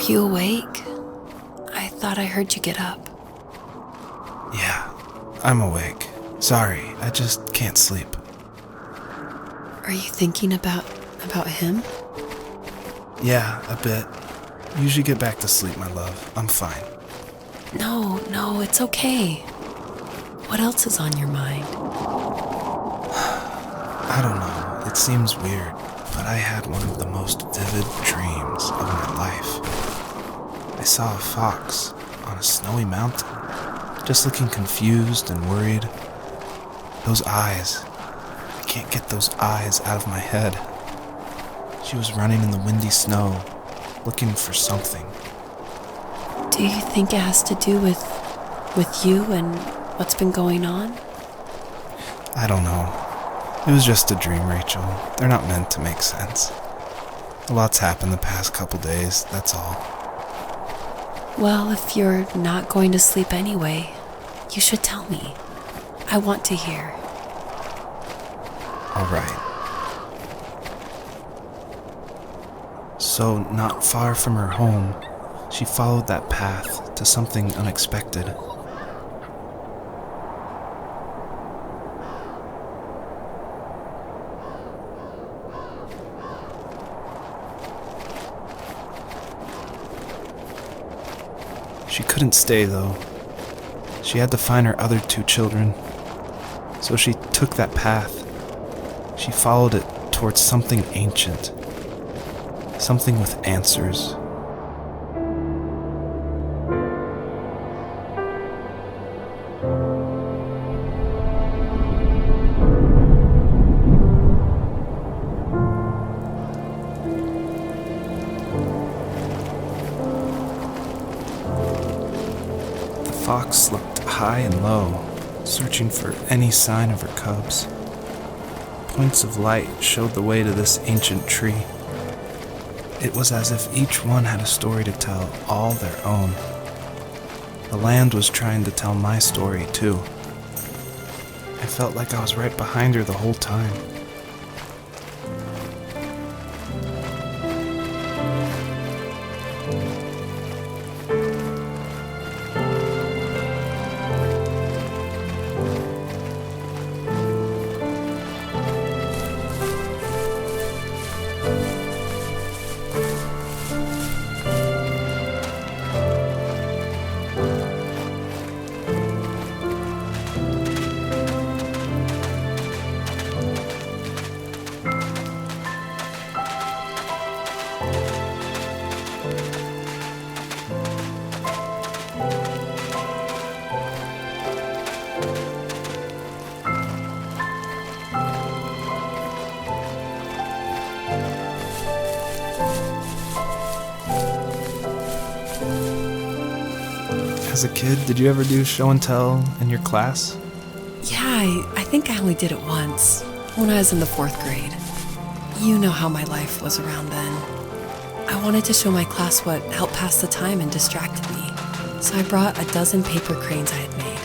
You awake? I thought I heard you get up. Yeah, I'm awake. Sorry, I just can't sleep. Are you thinking about him? Yeah, a bit. Usually get back to sleep, my love. I'm fine. No, it's okay. What else is on your mind? I don't know. It seems weird, but I had one of the most vivid dreams of my life. I saw a fox on a snowy mountain, just looking confused and worried. Those eyes. I can't get those eyes out of my head. She was running in the windy snow, looking for something. Do you think it has to do with you and what's been going on? I don't know. It was just a dream, Rachel. They're not meant to make sense. A lot's happened the past couple days, that's all. Well, if you're not going to sleep anyway, you should tell me. I want to hear. All right. So, not far from her home, she followed that path to something unexpected. She couldn't stay, though. She had to find her other 2 children. So she took that path. She followed it towards something ancient. Something with answers. The fox looked high and low, searching for any sign of her cubs. Points of light showed the way to this ancient tree. It was as if each one had a story to tell, all their own. The land was trying to tell my story, too. I felt like I was right behind her the whole time. As a kid, did you ever do show and tell in your class? Yeah, I think I only did it once, when I was in the 4th grade. You know how my life was around then. I wanted to show my class what helped pass the time and distracted me, so I brought a dozen paper cranes I had made.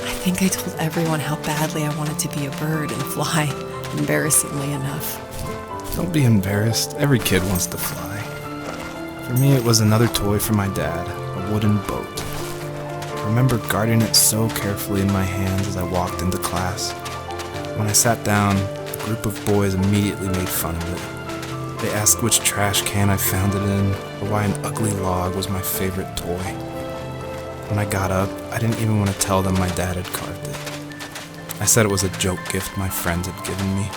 I think I told everyone how badly I wanted to be a bird and fly, embarrassingly enough. Don't be embarrassed. Every kid wants to fly. For me, it was another toy from my dad, a wooden boat. I remember guarding it so carefully in my hands as I walked into class. When I sat down, a group of boys immediately made fun of it. They asked which trash can I found it in, or why an ugly log was my favorite toy. When I got up, I didn't even want to tell them my dad had carved it. I said it was a joke gift my friends had given me.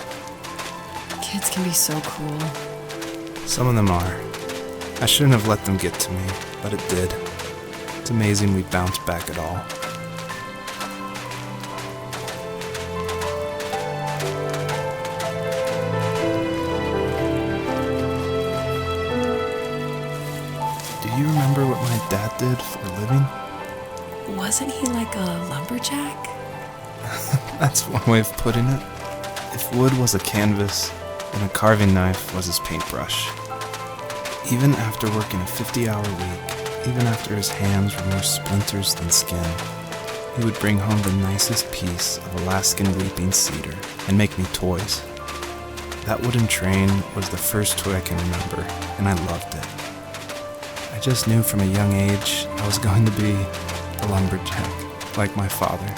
Kids can be so cruel. Some of them are. I shouldn't have let them get to me, but it did. It's amazing we bounced back at all. Do you remember what my dad did for a living? Wasn't he like a lumberjack? That's one way of putting it. If wood was a canvas, then a carving knife was his paintbrush. Even after working a 50-hour week, even after his hands were more splinters than skin, he would bring home the nicest piece of Alaskan weeping cedar and make me toys. That wooden train was the first toy I can remember, and I loved it. I I just knew from a young age I was going to be a lumberjack, like my father.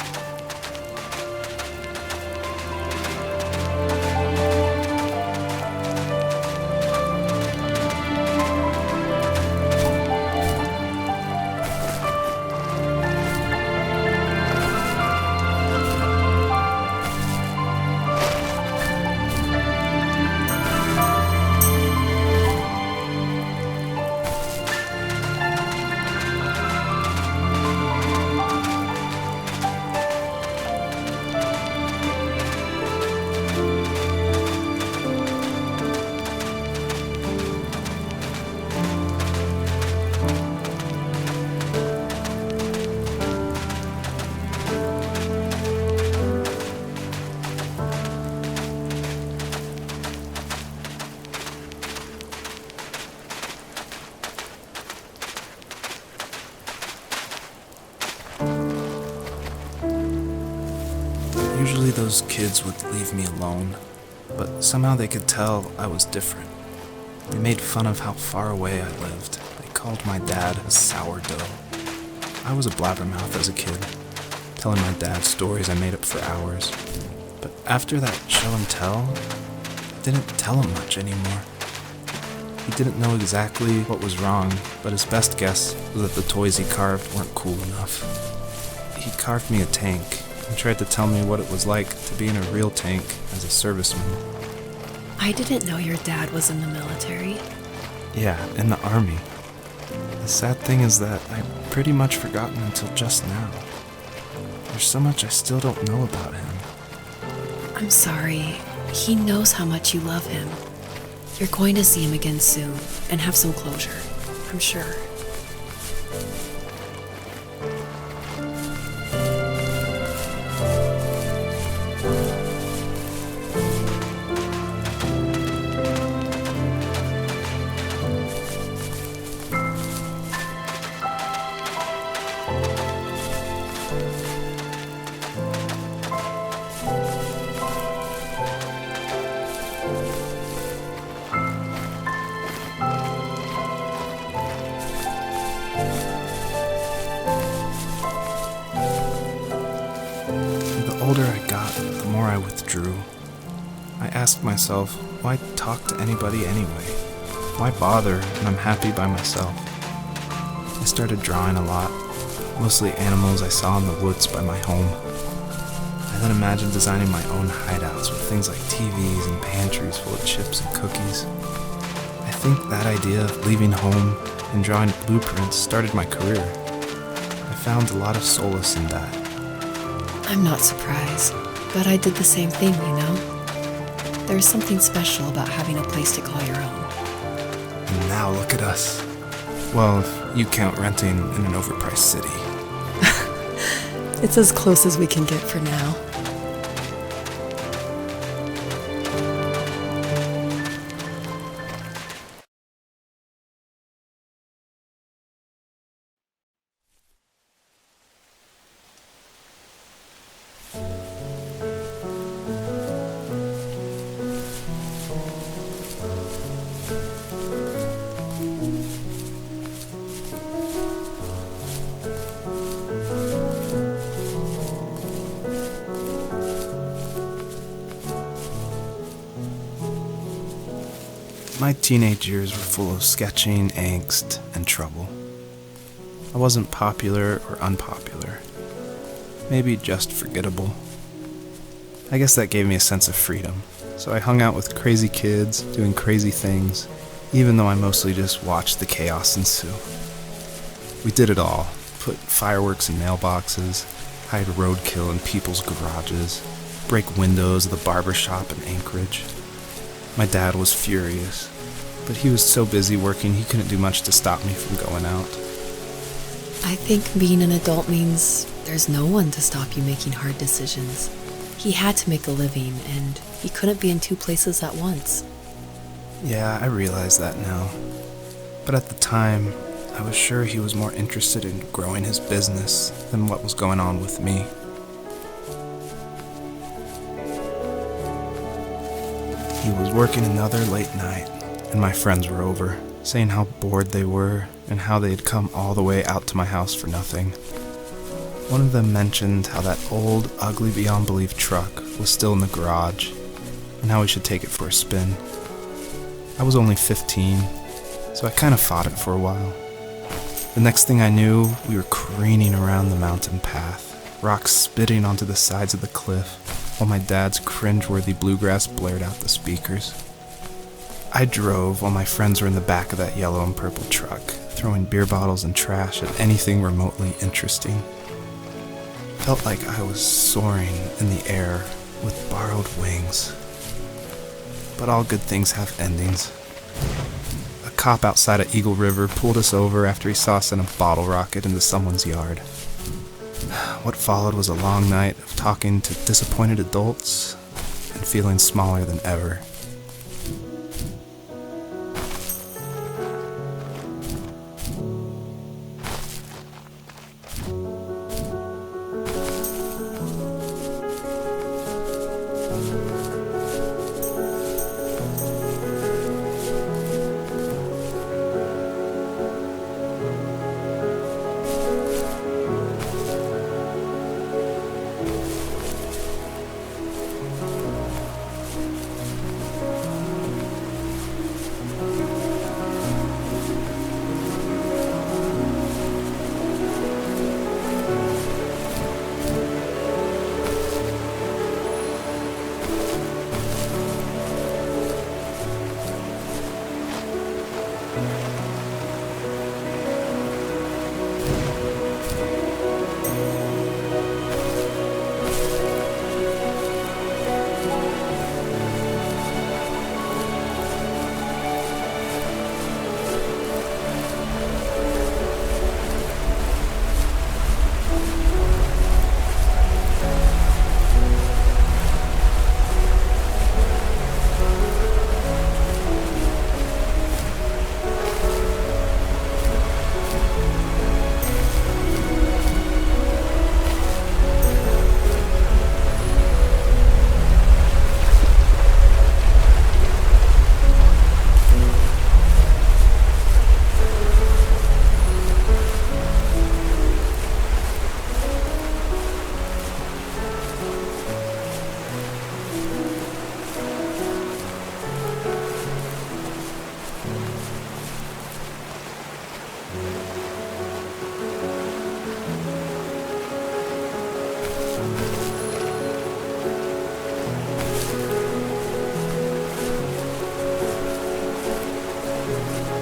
Usually those kids would leave me alone, but somehow they could tell I was different. They made fun of how far away I lived. They called my dad a sourdough. I was a blabbermouth as a kid, telling my dad stories I made up for hours. But after that show and tell, I didn't tell him much anymore. He didn't know exactly what was wrong, but his best guess was that the toys he carved weren't cool enough. He carved me a tank and tried to tell me what it was like to be in a real tank as a serviceman. I didn't know your dad was in the military. Yeah, in the army. The sad thing is that I'd pretty much forgotten until just now. There's so much I still don't know about him. I'm sorry. He knows how much you love him. You're going to see him again soon and have some closure, I'm sure. The older I got, the more I withdrew. I asked myself, why talk to anybody anyway? Why bother when I'm happy by myself? I started drawing a lot, mostly animals I saw in the woods by my home. I then imagined designing my own hideouts with things like TVs and pantries full of chips and cookies. I think that idea of leaving home and drawing blueprints started my career. I found a lot of solace in that. I'm not surprised, but I did the same thing, you know? There's something special about having a place to call your own. And now look at us. Well, if you count renting in an overpriced city. It's as close as we can get for now. My teenage years were full of sketching, angst, and trouble. I wasn't popular or unpopular. Maybe just forgettable. I guess that gave me a sense of freedom, so I hung out with crazy kids, doing crazy things, even though I mostly just watched the chaos ensue. We did it all. Put fireworks in mailboxes, hide roadkill in people's garages, break windows of the barber shop in Anchorage. My dad was furious, but he was so busy working he couldn't do much to stop me from going out. I think being an adult means there's no one to stop you making hard decisions. He had to make a living, and he couldn't be in two places at once. Yeah, I realize that now. But at the time, I was sure he was more interested in growing his business than what was going on with me. He was working another late night, and my friends were over, saying how bored they were and how they had come all the way out to my house for nothing. One of them mentioned how that old, ugly beyond belief truck was still in the garage, and how we should take it for a spin. I was only 15, so I kind of fought it for a while. The next thing I knew, we were careening around the mountain path, rocks spitting onto the sides of the cliff, while my dad's cringeworthy bluegrass blared out the speakers. I drove while my friends were in the back of that yellow and purple truck, throwing beer bottles and trash at anything remotely interesting. Felt like I was soaring in the air with borrowed wings. But all good things have endings. A cop outside of Eagle River pulled us over after he saw us in a bottle rocket into someone's yard. What followed was a long night of talking to disappointed adults and feeling smaller than ever.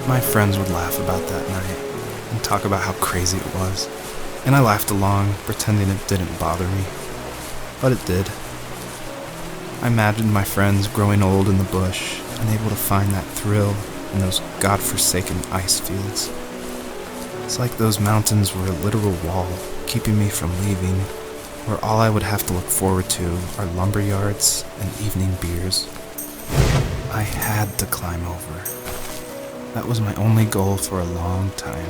My friends would laugh about that night and talk about how crazy it was, and I laughed along, pretending it didn't bother me. But it did. I imagined my friends growing old in the bush, unable to find that thrill in those godforsaken ice fields. It's like those mountains were a literal wall, keeping me from leaving, where all I would have to look forward to are lumber yards and evening beers. I had to climb over. That was my only goal for a long time.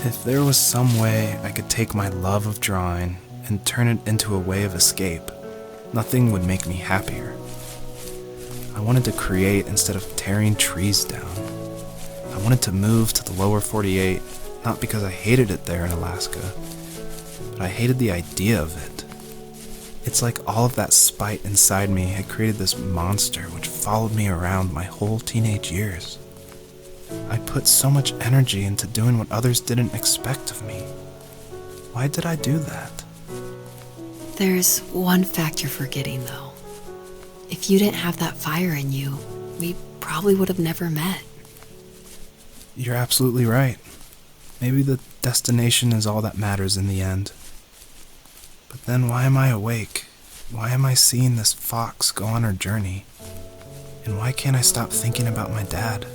If there was some way I could take my love of drawing and turn it into a way of escape, nothing would make me happier. I wanted to create instead of tearing trees down. I wanted to move to the lower 48, not because I hated it there in Alaska, but I hated the idea of it. It's like all of that spite inside me had created this monster which followed me around my whole teenage years. I put so much energy into doing what others didn't expect of me. Why did I do that? There's one fact you're forgetting, though. If you didn't have that fire in you, we probably would have never met. You're absolutely right. Maybe the destination is all that matters in the end. But then why am I awake? Why am I seeing this fox go on her journey? And why can't I stop thinking about my dad?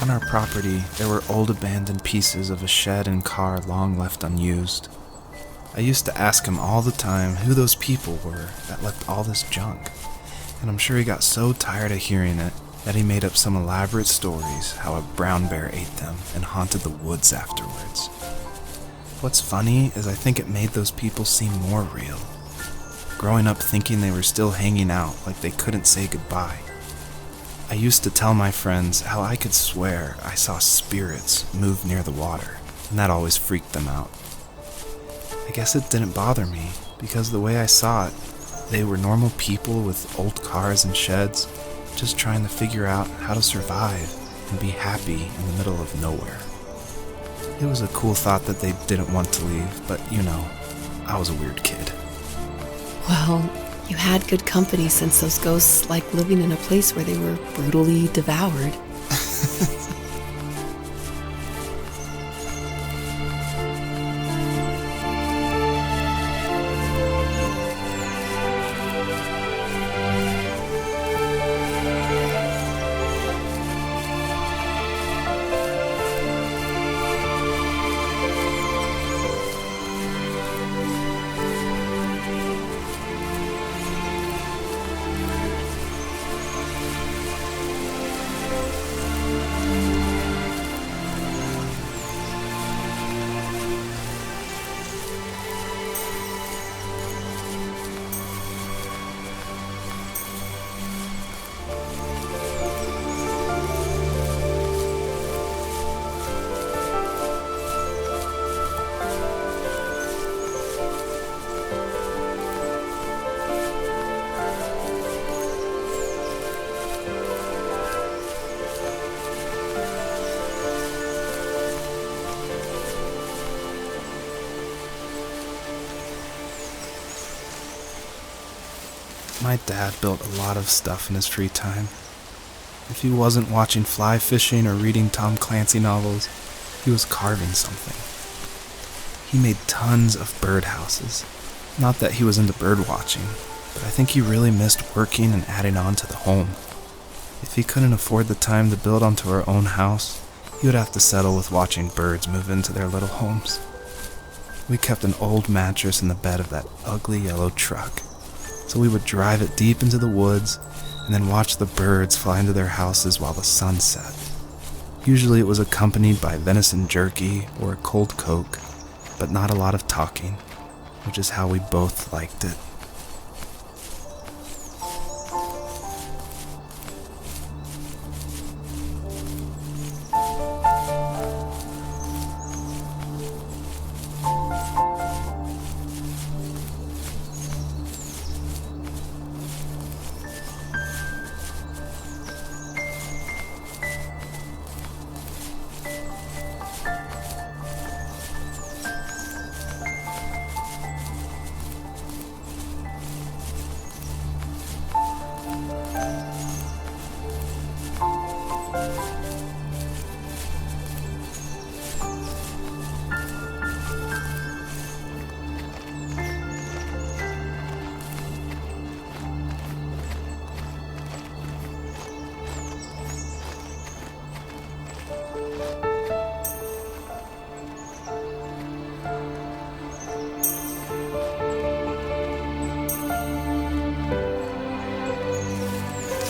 On our property, there were old abandoned pieces of a shed and car long left unused. I used to ask him all the time who those people were that left all this junk, and I'm sure he got so tired of hearing it that he made up some elaborate stories how a brown bear ate them and haunted the woods afterwards. What's funny is I think it made those people seem more real. Growing up thinking they were still hanging out like they couldn't say goodbye. I used to tell my friends how I could swear I saw spirits move near the water, and that always freaked them out. I guess it didn't bother me, because the way I saw it, they were normal people with old cars and sheds, just trying to figure out how to survive and be happy in the middle of nowhere. It was a cool thought that they didn't want to leave, but I was a weird kid. Well, you had good company since those ghosts liked living in a place where they were brutally devoured. My dad built a lot of stuff in his free time. If he wasn't watching fly fishing or reading Tom Clancy novels, he was carving something. He made tons of birdhouses. Not that he was into bird watching, but I think he really missed working and adding on to the home. If he couldn't afford the time to build onto our own house, he would have to settle with watching birds move into their little homes. We kept an old mattress in the bed of that ugly yellow truck, so we would drive it deep into the woods and then watch the birds fly into their houses while the sun set. Usually it was accompanied by venison jerky or a cold Coke, but not a lot of talking, which is how we both liked it.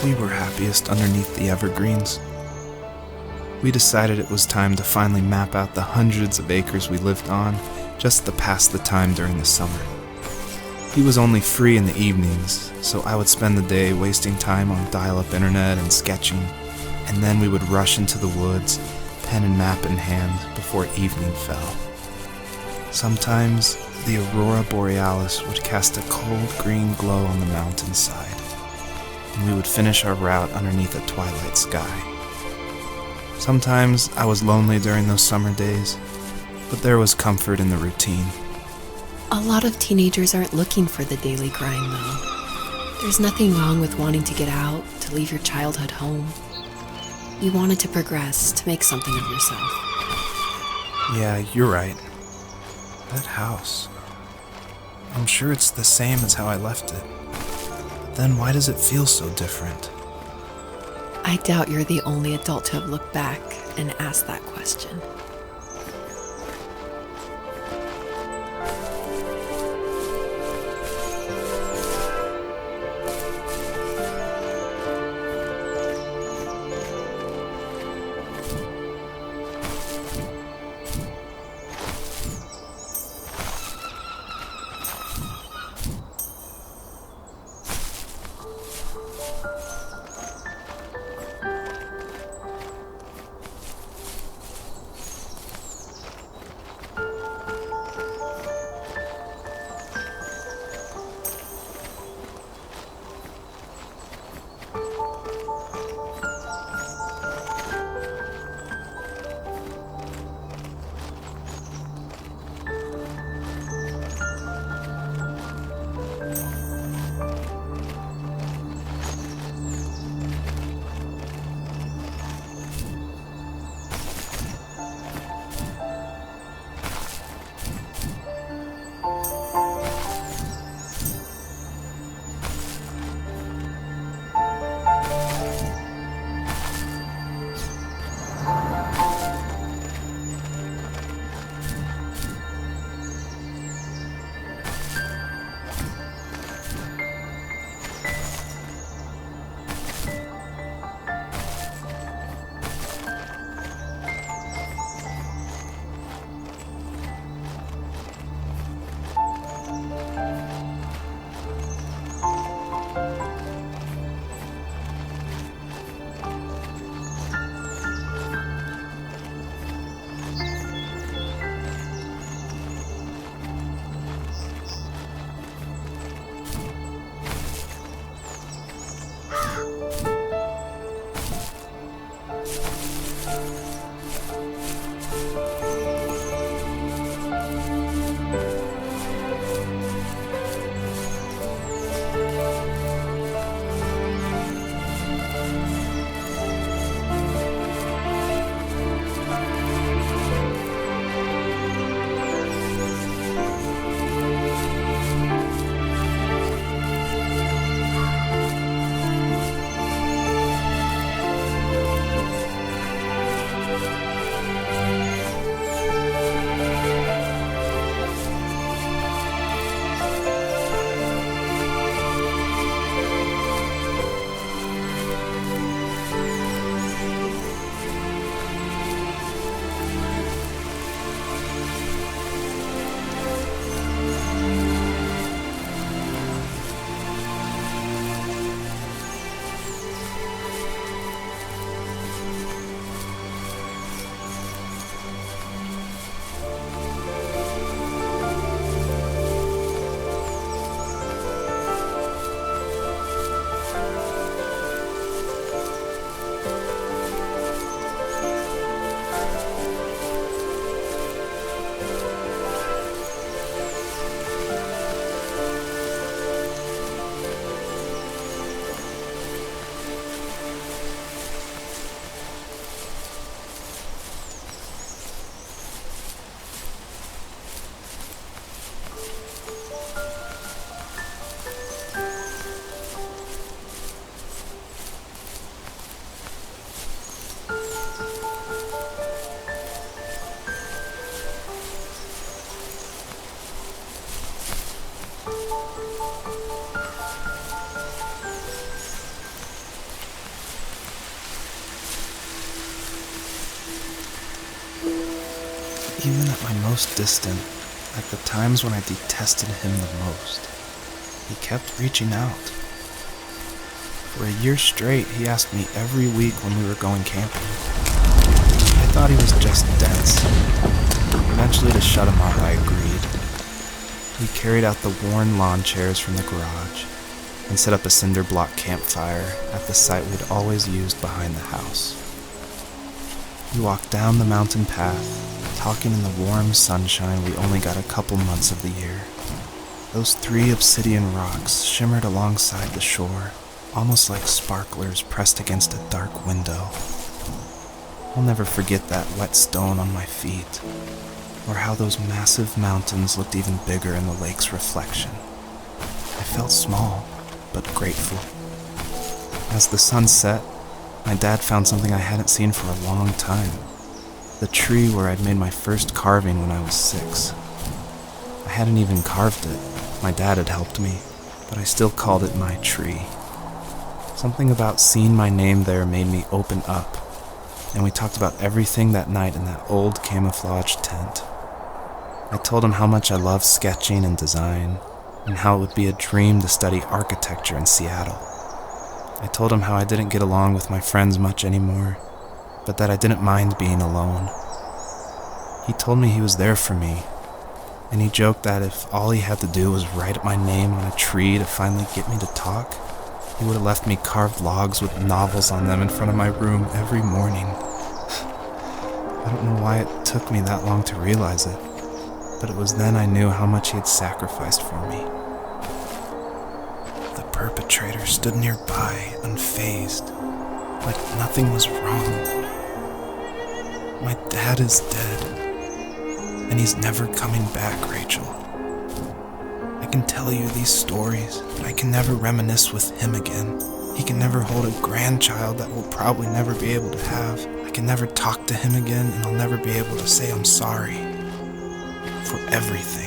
We were happiest underneath the evergreens. We decided it was time to finally map out the hundreds of acres we lived on just to pass the time during the summer. He was only free in the evenings, so I would spend the day wasting time on dial-up internet and sketching, and then we would rush into the woods, pen and map in hand, before evening fell. Sometimes, the aurora borealis would cast a cold green glow on the mountainside, and we would finish our route underneath a twilight sky. Sometimes I was lonely during those summer days, but there was comfort in the routine. A lot of teenagers aren't looking for the daily grind, though. There's nothing wrong with wanting to get out, to leave your childhood home. You wanted to progress, to make something of yourself. Yeah, you're right. That house. I'm sure it's the same as how I left it. But then why does it feel so different? I doubt you're the only adult to have looked back and asked that question. Even at my most distant, at the times when I detested him the most, he kept reaching out. For a year straight, he asked me every week when we were going camping. I thought he was just dense. Eventually, to shut him up, I agreed. We carried out the worn lawn chairs from the garage and set up a cinder block campfire at the site we'd always used behind the house. We walked down the mountain path, talking in the warm sunshine we only got a couple months of the year. Those 3 obsidian rocks shimmered alongside the shore, almost like sparklers pressed against a dark window. I'll never forget that wet stone on my feet, or how those massive mountains looked even bigger in the lake's reflection. I felt small, but grateful. As the sun set, my dad found something I hadn't seen for a long time. The tree where I'd made my first carving when I was 6. I hadn't even carved it. My dad had helped me, but I still called it my tree. Something about seeing my name there made me open up, and we talked about everything that night in that old camouflage tent. I told him how much I love sketching and design, and how it would be a dream to study architecture in Seattle. I told him how I didn't get along with my friends much anymore, but that I didn't mind being alone. He told me he was there for me, and he joked that if all he had to do was write my name on a tree to finally get me to talk, he would have left me carved logs with novels on them in front of my room every morning. I don't know why it took me that long to realize it, but it was then I knew how much he had sacrificed for me. The perpetrator stood nearby, unfazed, like nothing was wrong. My dad is dead, and he's never coming back, Rachel. I can tell you these stories, but I can never reminisce with him again. He can never hold a grandchild that we'll probably never be able to have. I can never talk to him again, and I'll never be able to say I'm sorry for everything.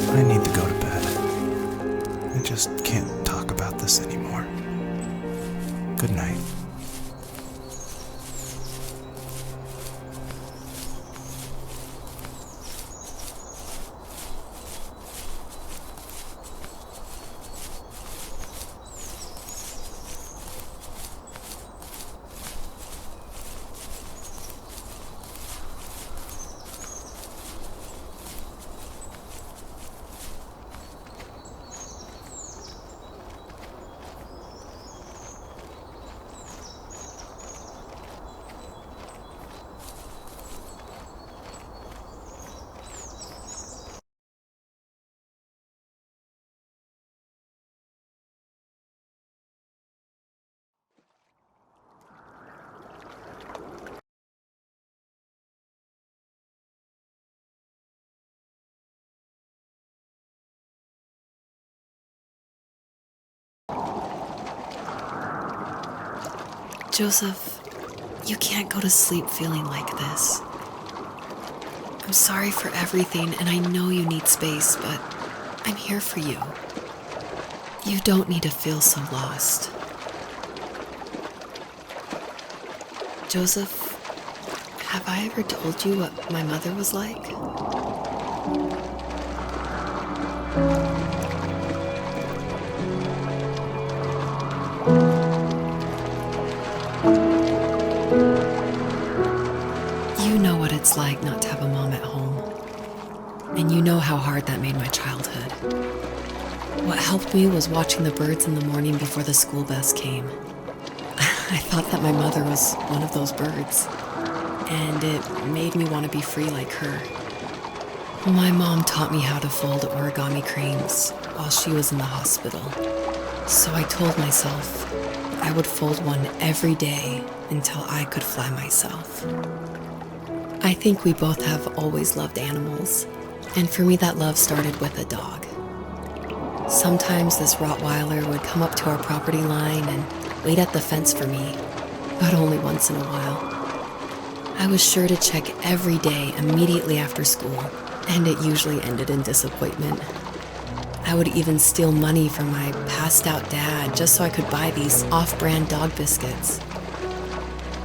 I need to go to bed. I just can't talk about this anymore. Good night. Joseph, You can't go to sleep feeling like this. I'm sorry for everything, and I know you need space, but I'm here for you. You don't need to feel so lost. Joseph, have I ever told you what my mother was like? You know what it's like not to have a mom at home. And you know how hard that made my childhood. What helped me was watching the birds in the morning before the school bus came. I thought that my mother was one of those birds, and it made me want to be free like her. My mom taught me how to fold origami cranes while she was in the hospital. So I told myself I would fold one every day until I could fly myself. I think we both have always loved animals, and for me that love started with a dog. Sometimes this Rottweiler would come up to our property line and wait at the fence for me, but only once in a while. I was sure to check every day immediately after school, and it usually ended in disappointment. I would even steal money from my passed-out dad just so I could buy these off-brand dog biscuits.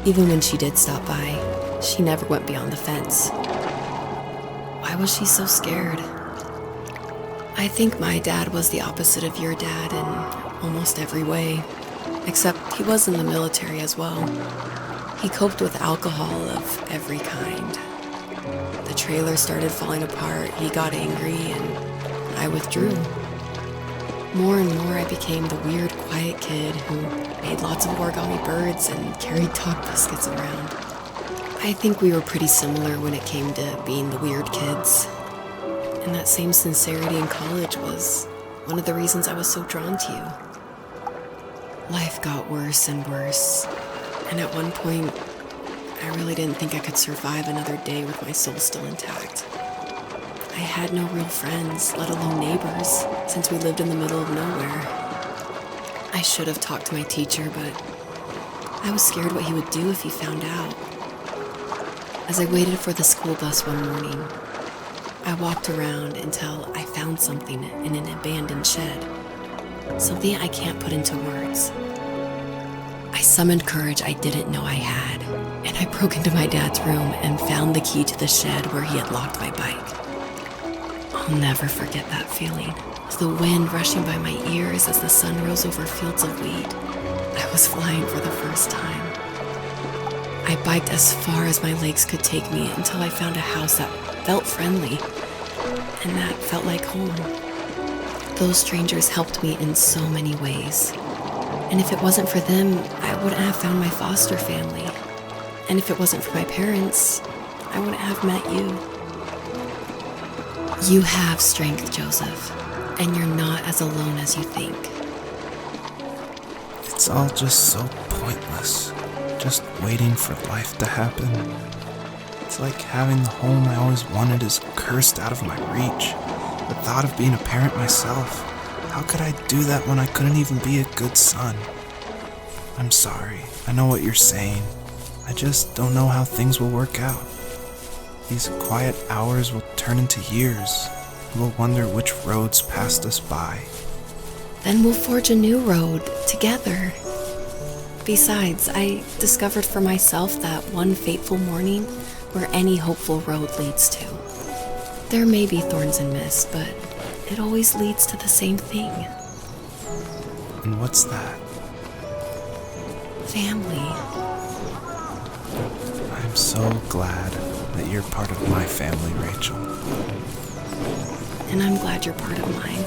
Even when she did stop by, she never went beyond the fence. Why was she so scared? I think my dad was the opposite of your dad in almost every way, except he was in the military as well. He coped with alcohol of every kind. The trailer started falling apart, he got angry, and I withdrew. More and more I became the weird, quiet kid who made lots of origami birds and carried dog biscuits around. I think we were pretty similar when it came to being the weird kids. And that same sincerity in college was one of the reasons I was so drawn to you. Life got worse and worse, and at one point, I really didn't think I could survive another day with my soul still intact. I had no real friends, let alone neighbors, since we lived in the middle of nowhere. I should have talked to my teacher, but I was scared what he would do if he found out. As I waited for the school bus one morning, I walked around until I found something in an abandoned shed. Something I can't put into words. I summoned courage I didn't know I had, and I broke into my dad's room and found the key to the shed where he had locked my bike. I'll never forget that feeling. The wind rushing by my ears as the sun rose over fields of wheat. I was flying for the first time. I biked as far as my legs could take me until I found a house that felt friendly, and that felt like home. Those strangers helped me in so many ways. And if it wasn't for them, I wouldn't have found my foster family. And if it wasn't for my parents, I wouldn't have met you. You have strength, Joseph, and you're not as alone as you think. It's all just so pointless, just waiting for life to happen. It's like having the home I always wanted is cursed out of my reach. The thought of being a parent myself, how could I do that when I couldn't even be a good son? I'm sorry, I know what you're saying. I just don't know how things will work out. These quiet hours will turn into years. We'll wonder which roads passed us by. Then we'll forge a new road together. Besides, I discovered for myself that one fateful morning where any hopeful road leads to. There may be thorns and mist, but it always leads to the same thing. And what's that? Family. I'm so glad that you're part of my family, Rachel. And I'm glad you're part of mine.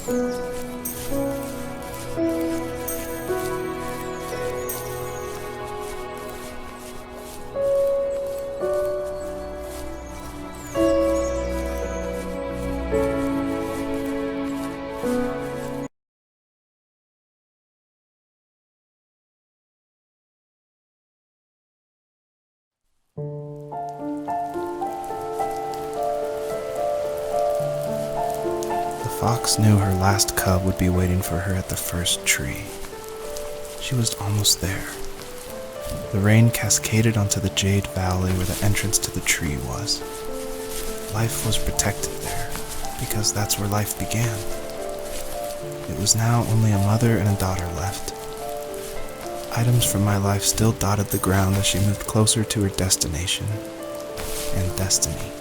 The fox knew her last cub would be waiting for her at the first tree. She was almost there. The rain cascaded onto the jade valley where the entrance to the tree was. Life was protected there, because that's where life began. It was now only a mother and a daughter left. Items from my life still dotted the ground as she moved closer to her destination and destiny.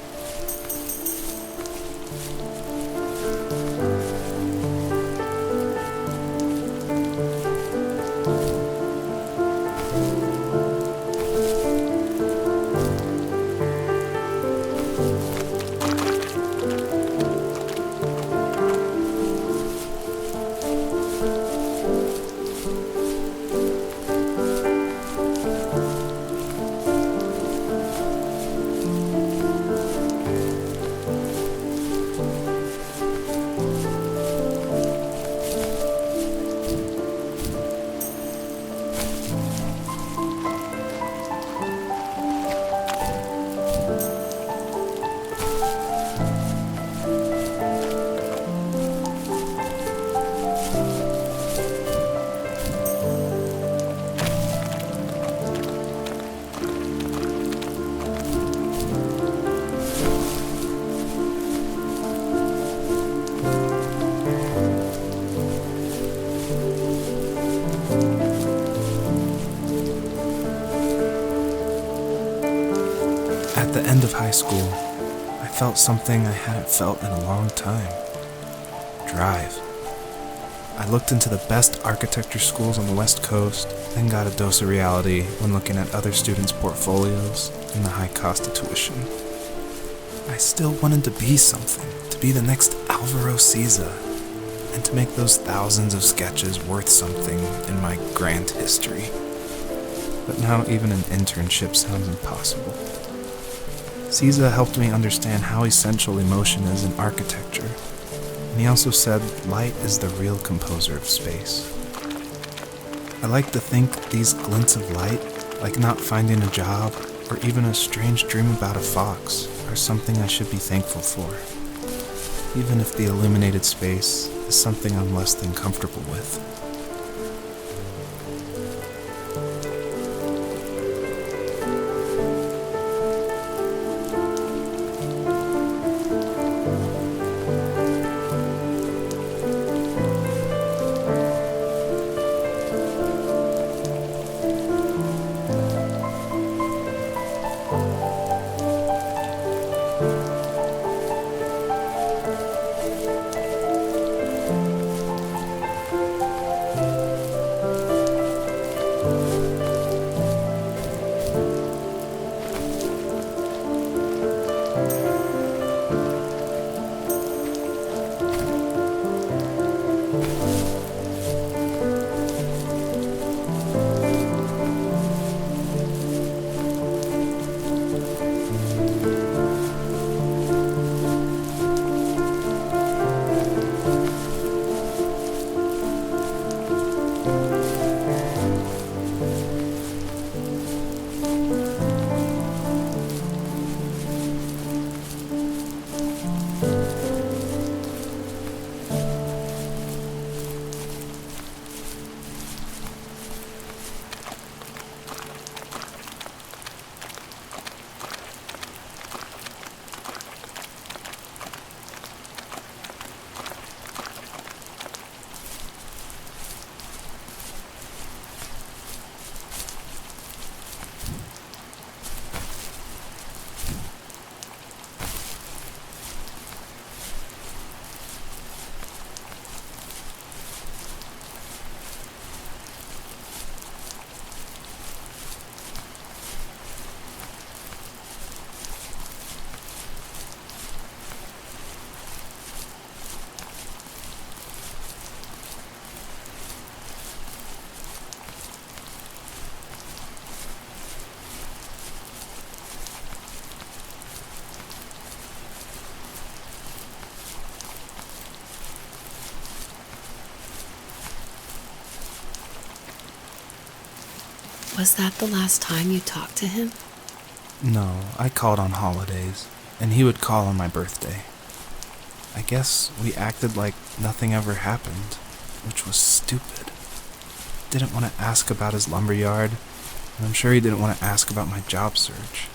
At the end of high school, I felt something I hadn't felt in a long time. Drive. I looked into the best architecture schools on the West Coast, then got a dose of reality when looking at other students' portfolios and the high cost of tuition. I still wanted to be something, to be the next Alvaro Siza, and to make those thousands of sketches worth something in my grand history. But now even an internship sounds impossible. Siza helped me understand how essential emotion is in architecture, and he also said light is the real composer of space. I like to think these glints of light, like not finding a job or even a strange dream about a fox, are something I should be thankful for, even if the illuminated space is something I'm less than comfortable with. Was that the last time you talked to him? No, I called on holidays, and he would call on my birthday. I guess we acted like nothing ever happened, which was stupid. Didn't want to ask about his lumberyard, and I'm sure he didn't want to ask about my job search.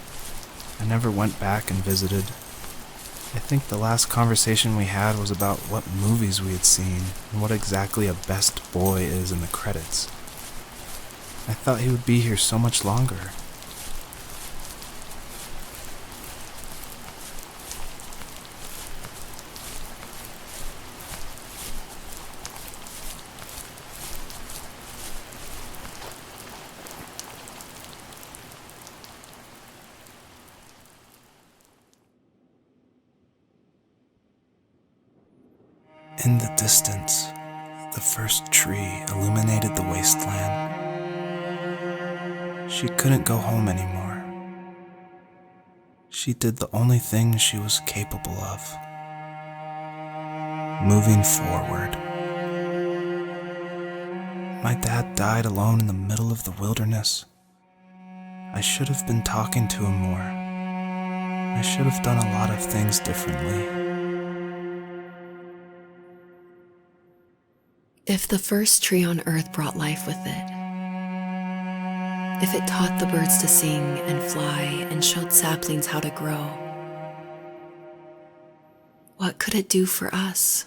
I never went back and visited. I think the last conversation we had was about what movies we had seen and what exactly a best boy is in the credits. I thought he would be here so much longer. In the distance, the first tree illuminated the wasteland. She couldn't go home anymore. She did the only thing she was capable of: moving forward. My dad died alone in the middle of the wilderness. I should have been talking to him more. I should have done a lot of things differently. If the first tree on earth brought life with it, if it taught the birds to sing and fly and showed saplings how to grow, what could it do for us?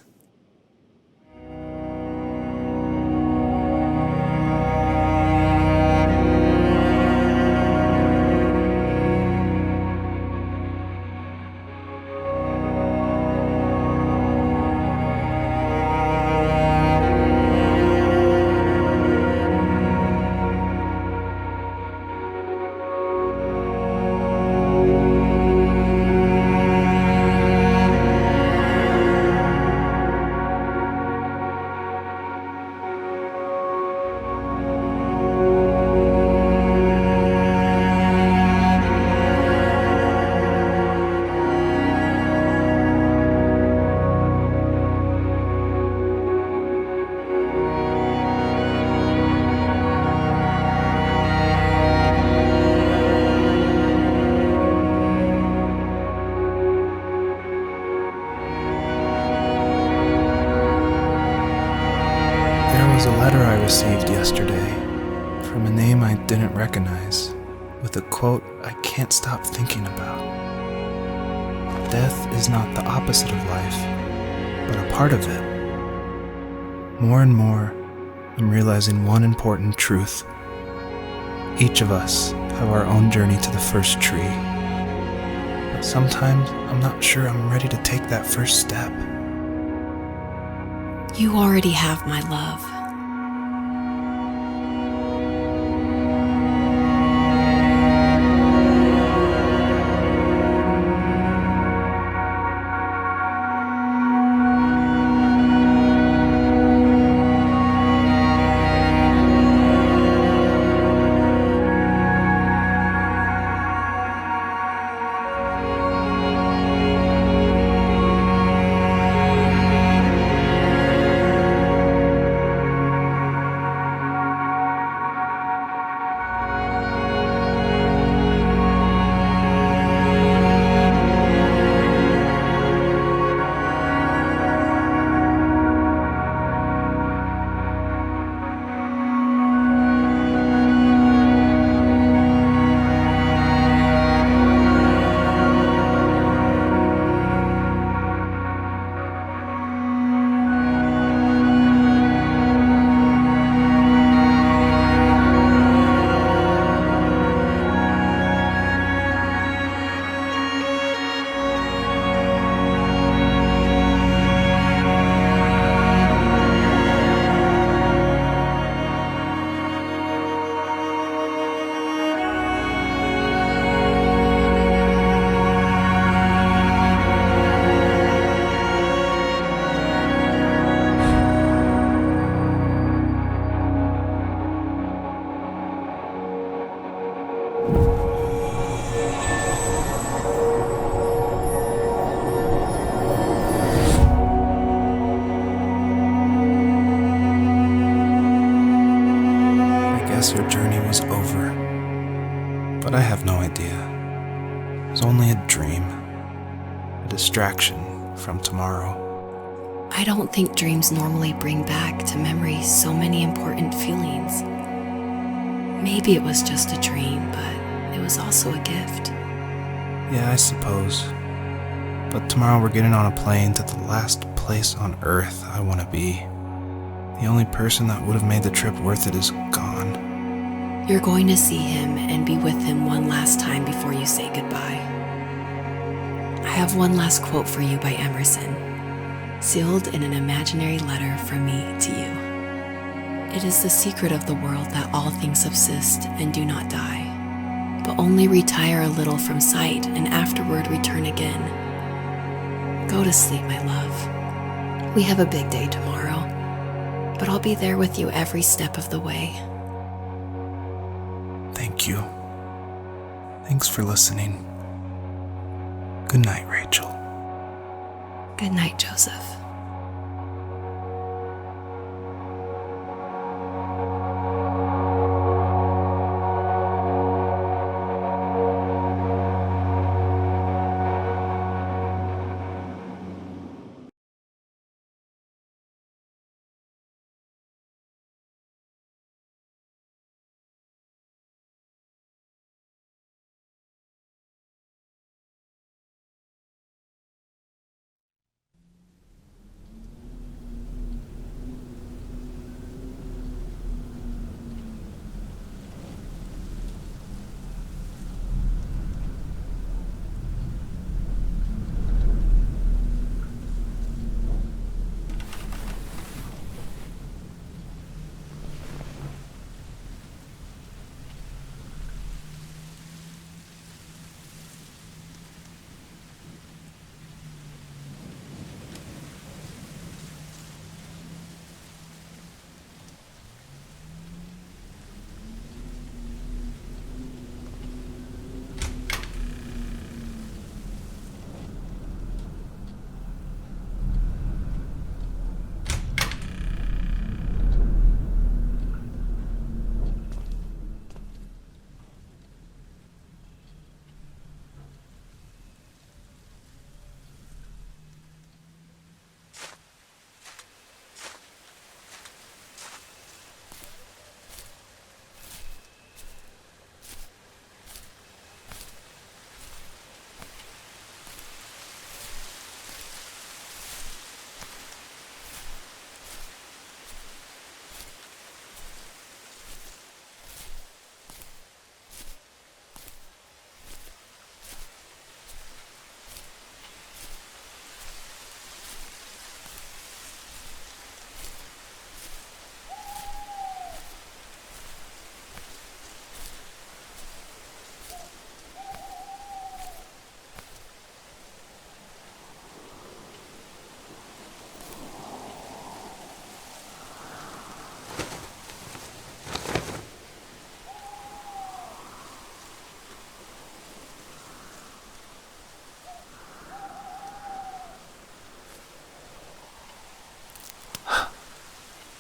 There was a letter I received yesterday from a name I didn't recognize, with a quote I can't stop thinking about. Death is not the opposite of life, but a part of it. More and more, I'm realizing one important truth. Each of us have our own journey to the first tree. But sometimes I'm not sure I'm ready to take that first step. You already have my love. Your journey was over. But I have no idea. It was only a dream, a distraction from tomorrow. I don't think dreams normally bring back to memory so many important feelings. Maybe it was just a dream, but it was also a gift. Yeah, I suppose. But tomorrow we're getting on a plane to the last place on Earth I want to be. The only person that would have made the trip worth it is gone. You're going to see him and be with him one last time before you say goodbye. I have one last quote for you by Emerson, sealed in an imaginary letter from me to you. It is the secret of the world that all things subsist and do not die, but only retire a little from sight and afterward return again. Go to sleep, my love. We have a big day tomorrow, but I'll be there with you every step of the way. Thank you. Thanks for listening. Good night, Rachel. Good night, Joseph.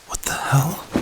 What the hell?